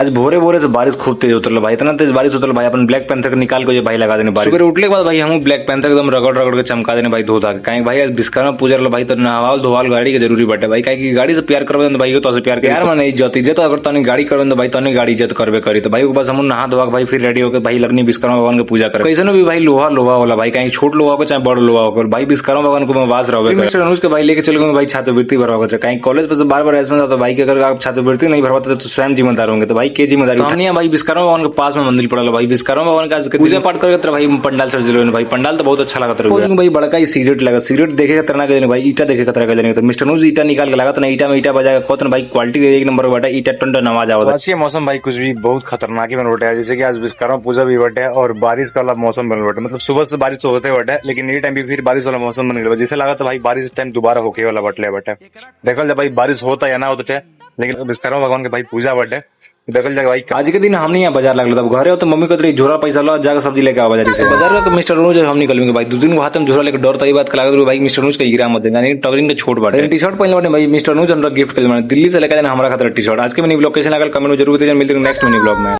आज भोरे भोरे से बारिश खूब तेज उतरल भाई, इतना तेज बारिश उतरल भाई, अपन ब्लैक पैंथर के निकाल के भाई लगा देने बारिश। सुबह उठले के बाद भाई हम ब्लैक पैंथर एकदम रगड़ रगड़ के चमका देने भाई धो धा के। काहे भाई आज विश्वकर्मा पूजा रहा भाई, तो नहावाल धोवाल गाड़ी के जरूरी बटे भाई, काहे गाड़ी से प्यार करबे तो भाई तो से प्यार यार माने इज्जत अगर तने गाड़ी करबे तो भाई तने गाड़ी इज्जत करबे करी, तो भाई बस हम नहा धोवा भाई फिर रेडी होकर भाई लगनी विश्वकर्मा भगवान की पूजा करे। कैसे भी भाई लोहा लोहा होला भाई, कहीं छोट लोहा हो चाहे बड़ लोहा हो भाई, विश्वकर्मा भगवान को वास रहोगे। मिस्टर अनुज के भाई लेके चल गए भाई छात्रवृत्ति भरवा कर, कहीं कॉलेज पर बार बार ऐसा होता भाई कि अगर आप छात्रवृत्ति नहीं भरवाते तो स्वयं जिम्मेदार होंगे, तो भाई के जिम्मेदारी हमने भाई विश्वकर्मा भगवान के पास में मंदिर पड़ा भाई, विश्वकर्मा भगवान का पूजा पाठ करके भाई पंडाल सज दिलो भाई, पंडाल तो बहुत अच्छा लगा था भाई, बड़का ही सिगरेट लगा, सिगरेट देखे तरना के भाई, ईटा देखे तरह के तो मिस्टर अनुज ईटा निकाल के लगा तो ईटा में ईटा बजा खोत भाई, क्वालिटी एक नंबर बैठा ईटा टंडा नवाज आवता। आज के मौसम भाई कुछ भी बहुत खतरनाक ही बन बैठा है, जैसे कि आज विश्वकर्मा पूजा भी बैठे और बारिश वाला मौसम बन बैठे, मतलब सुबह से बारिश तो होते बैठे लेकिन ये टाइम भी फिर बारिश वाला मौसम बन गया, जैसे लगा तो भाई बारिश इस टाइम दोबारा होके वाला बटले बैठे। देखल जाए भाई बारिश होता या ना होता, लेकिन विश्वकर्मा भगवान के भाई पूजा बैठे देखल जाए भाई। आज के दिन हमने यहाँ बाजार लगल तब घरे हो तो मम्मी को तो झोरा पैसा लो जाकर सब्जी लेके आओ बाजार से, बाजार में मिस्टर अनुज हम निकलेंगे भाई, 2 दिन को हाथ में झोरा लेकर डर तो ये बात कला भाई मिस्टर अनुज का गिरा मत देना, टगरिंग के छोट बाटे टी शर्ट पहले बाटे भाई, मिस्टर अनुज गिफ्ट कर दिल्ली से लेकर हमारा खातिर टी शर्ट। आज के मिनी ब्लॉग कैसे लगल कमेंट में जरूर मिलते हैं नेक्स्ट मिनी ब्लॉग में।